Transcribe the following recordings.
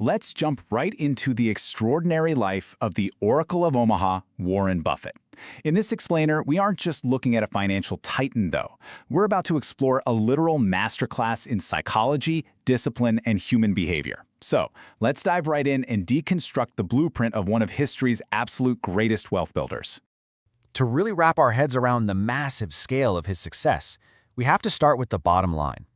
let's jump right into the extraordinary life of the Oracle of Omaha, Warren Buffett. In this explainer, we aren't just looking at a financial titan, though. We're about to explore a literal masterclass in psychology, discipline, and human behavior. So, let's dive right in and deconstruct the blueprint of one of history's absolute greatest wealth builders. To really wrap our heads around the massive scale of his success, we have to start with the bottom line.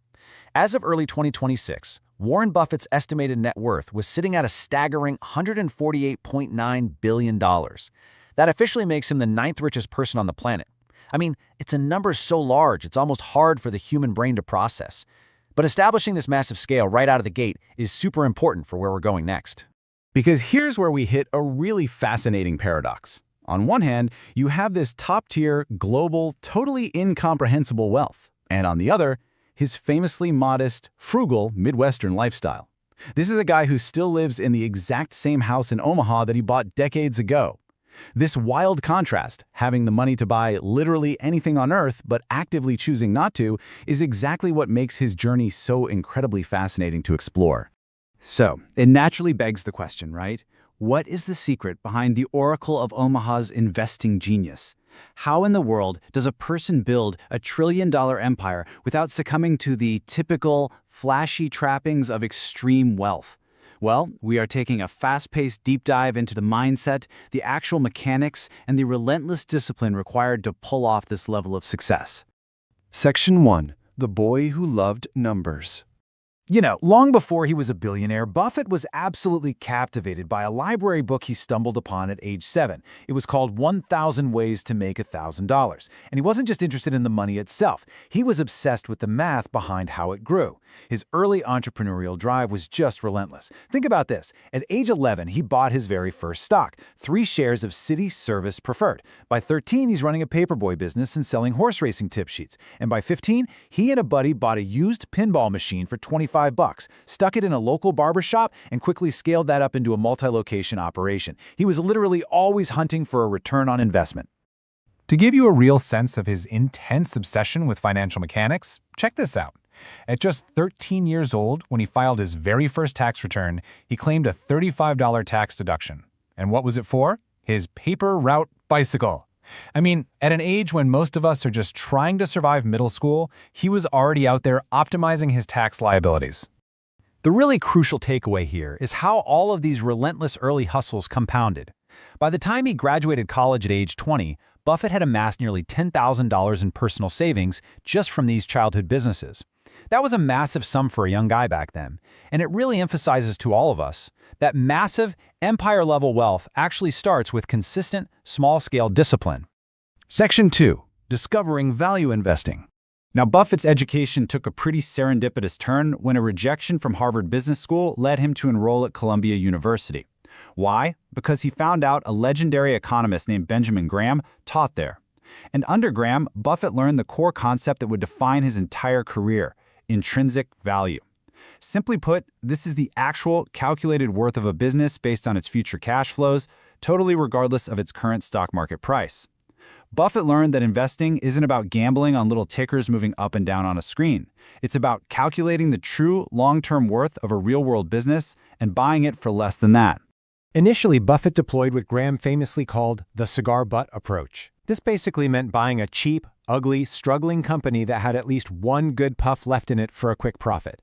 As of early 2026, Warren Buffett's estimated net worth was sitting at a staggering $148.9 billion. That officially makes him the ninth richest person on the planet. I mean, it's a number so large, it's almost hard for the human brain to process. But establishing this massive scale right out of the gate is super important for where we're going next. Because here's where we hit a really fascinating paradox. On one hand, you have this top-tier, global, totally incomprehensible wealth. And on the other, his famously modest, frugal Midwestern lifestyle. This is a guy who still lives in the exact same house in Omaha that he bought decades ago. This wild contrast, having the money to buy literally anything on earth but actively choosing not to, is exactly what makes his journey so incredibly fascinating to explore. So, it naturally begs the question, right? What is the secret behind the Oracle of Omaha's investing genius? How in the world does a person build a trillion-dollar empire without succumbing to the typical, flashy trappings of extreme wealth? Well, we are taking a fast-paced deep dive into the mindset, the actual mechanics, and the relentless discipline required to pull off this level of success. Section 1. The Boy Who Loved Numbers. You know, long before he was a billionaire, Buffett was absolutely captivated by a library book he stumbled upon at age 7. It was called 1,000 Ways to Make $1,000. And he wasn't just interested in the money itself. He was obsessed with the math behind how it grew. His early entrepreneurial drive was just relentless. Think about this. At age 11, he bought his very first stock, 3 shares of City Service Preferred. By 13, he's running a Paperboy business and selling horse racing tip sheets. And by 15, he and a buddy bought a used pinball machine for $25, stuck it in a local barber shop, and quickly scaled that up into a multi-location operation. He was literally always hunting for a return on investment. To give you a real sense of his intense obsession with financial mechanics, check this out. At just 13 years old, when he filed his very first tax return, he claimed a $35 tax deduction. And what was it for? His paper route bicycle. I mean, at an age when most of us are just trying to survive middle school, he was already out there optimizing his tax liabilities. The really crucial takeaway here is how all of these relentless early hustles compounded. By the time he graduated college at age 20, Buffett had amassed nearly $10,000 in personal savings just from these childhood businesses. That was a massive sum for a young guy back then, and it really emphasizes to all of us that massive, empire-level wealth actually starts with consistent, small-scale discipline. Section 2. Discovering value investing. Now, Buffett's education took a pretty serendipitous turn when a rejection from Harvard Business School led him to enroll at Columbia University. Why? Because he found out a legendary economist named Benjamin Graham taught there. And under Graham, Buffett learned the core concept that would define his entire career: intrinsic value. Simply put, this is the actual calculated worth of a business based on its future cash flows, totally regardless of its current stock market price. Buffett learned that investing isn't about gambling on little tickers moving up and down on a screen. It's about calculating the true long-term worth of a real-world business and buying it for less than that. Initially, Buffett deployed what Graham famously called the cigar butt approach. This basically meant buying a cheap, ugly, struggling company that had at least one good puff left in it for a quick profit.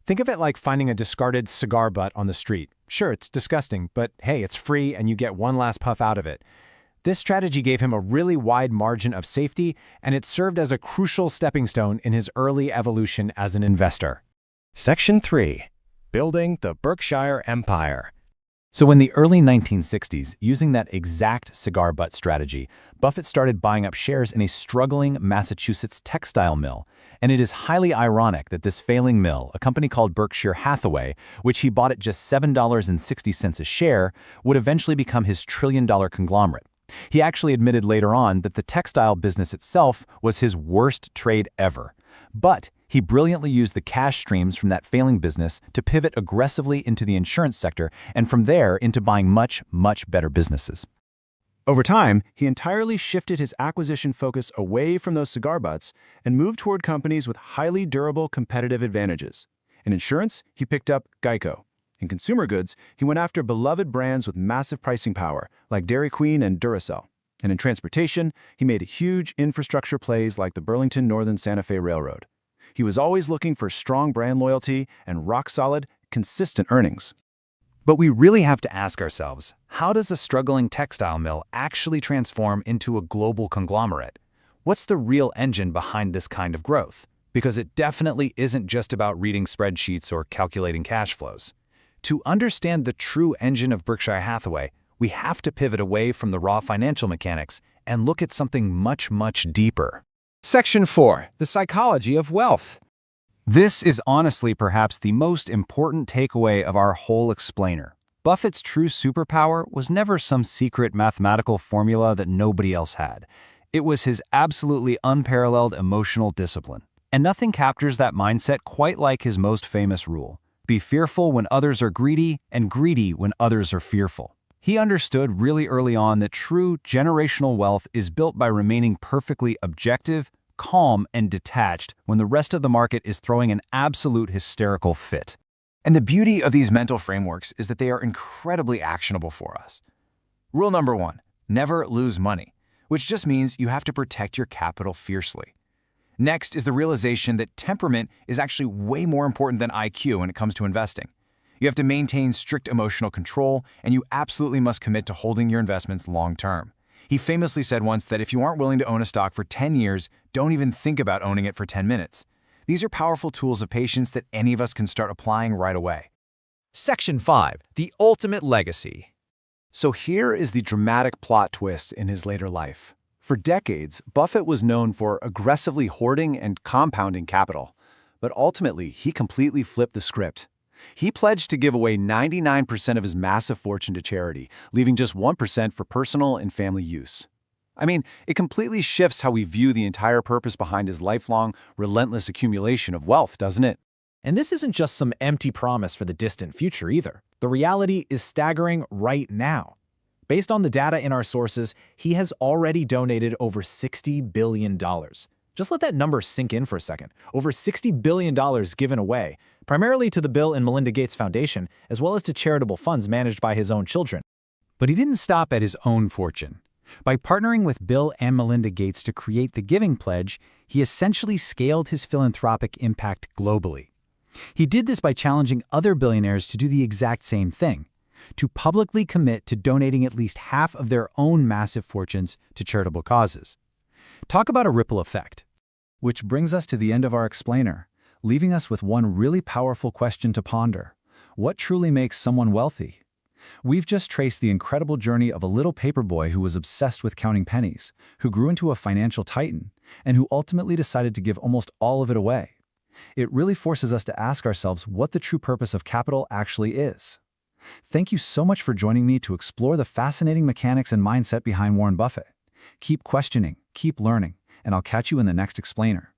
Think of it like finding a discarded cigar butt on the street. Sure, it's disgusting, but hey, it's free and you get one last puff out of it. This strategy gave him a really wide margin of safety, and it served as a crucial stepping stone in his early evolution as an investor. Section 3. Building the Berkshire Empire. So in the early 1960s, using that exact cigar butt strategy, Buffett started buying up shares in a struggling Massachusetts textile mill. And it is highly ironic that this failing mill, a company called Berkshire Hathaway, which he bought at just $7.60 a share, would eventually become his trillion-dollar conglomerate. He actually admitted later on that the textile business itself was his worst trade ever. But he brilliantly used the cash streams from that failing business to pivot aggressively into the insurance sector and from there into buying much, much better businesses. Over time, he entirely shifted his acquisition focus away from those cigar butts and moved toward companies with highly durable competitive advantages. In insurance, he picked up Geico. In consumer goods, he went after beloved brands with massive pricing power, like Dairy Queen and Duracell. And in transportation, he made huge infrastructure plays like the Burlington Northern Santa Fe Railroad. He was always looking for strong brand loyalty and rock-solid, consistent earnings. But we really have to ask ourselves, how does a struggling textile mill actually transform into a global conglomerate? What's the real engine behind this kind of growth? Because it definitely isn't just about reading spreadsheets or calculating cash flows. To understand the true engine of Berkshire Hathaway, we have to pivot away from the raw financial mechanics and look at something much, much deeper. Section 4. The Psychology of Wealth. This is honestly perhaps the most important takeaway of our whole explainer. Buffett's true superpower was never some secret mathematical formula that nobody else had. It was his absolutely unparalleled emotional discipline. And nothing captures that mindset quite like his most famous rule: be fearful when others are greedy, and greedy when others are fearful. He understood really early on that true generational wealth is built by remaining perfectly objective, calm, and detached when the rest of the market is throwing an absolute hysterical fit. And the beauty of these mental frameworks is that they are incredibly actionable for us. Rule number 1, never lose money, which just means you have to protect your capital fiercely. Next is the realization that temperament is actually way more important than IQ when it comes to investing. You have to maintain strict emotional control, and you absolutely must commit to holding your investments long term. He famously said once that if you aren't willing to own a stock for 10 years, don't even think about owning it for 10 minutes. These are powerful tools of patience that any of us can start applying right away. Section 5. The Ultimate Legacy. So here is the dramatic plot twist in his later life. For decades, Buffett was known for aggressively hoarding and compounding capital. But ultimately, he completely flipped the script. He pledged to give away 99% of his massive fortune to charity, leaving just 1% for personal and family use. I mean, it completely shifts how we view the entire purpose behind his lifelong, relentless accumulation of wealth, doesn't it? And this isn't just some empty promise for the distant future either. The reality is staggering right now. Based on the data in our sources, he has already donated over $60 billion. Just let that number sink in for a second. Over $60 billion given away, primarily to the Bill and Melinda Gates Foundation, as well as to charitable funds managed by his own children. But he didn't stop at his own fortune. By partnering with Bill and Melinda Gates to create the Giving Pledge, he essentially scaled his philanthropic impact globally. He did this by challenging other billionaires to do the exact same thing, to publicly commit to donating at least half of their own massive fortunes to charitable causes. Talk about a ripple effect. Which brings us to the end of our explainer, leaving us with one really powerful question to ponder. What truly makes someone wealthy? We've just traced the incredible journey of a little paperboy who was obsessed with counting pennies, who grew into a financial titan, and who ultimately decided to give almost all of it away. It really forces us to ask ourselves what the true purpose of capital actually is. Thank you so much for joining me to explore the fascinating mechanics and mindset behind Warren Buffett. Keep questioning, keep learning, and I'll catch you in the next explainer.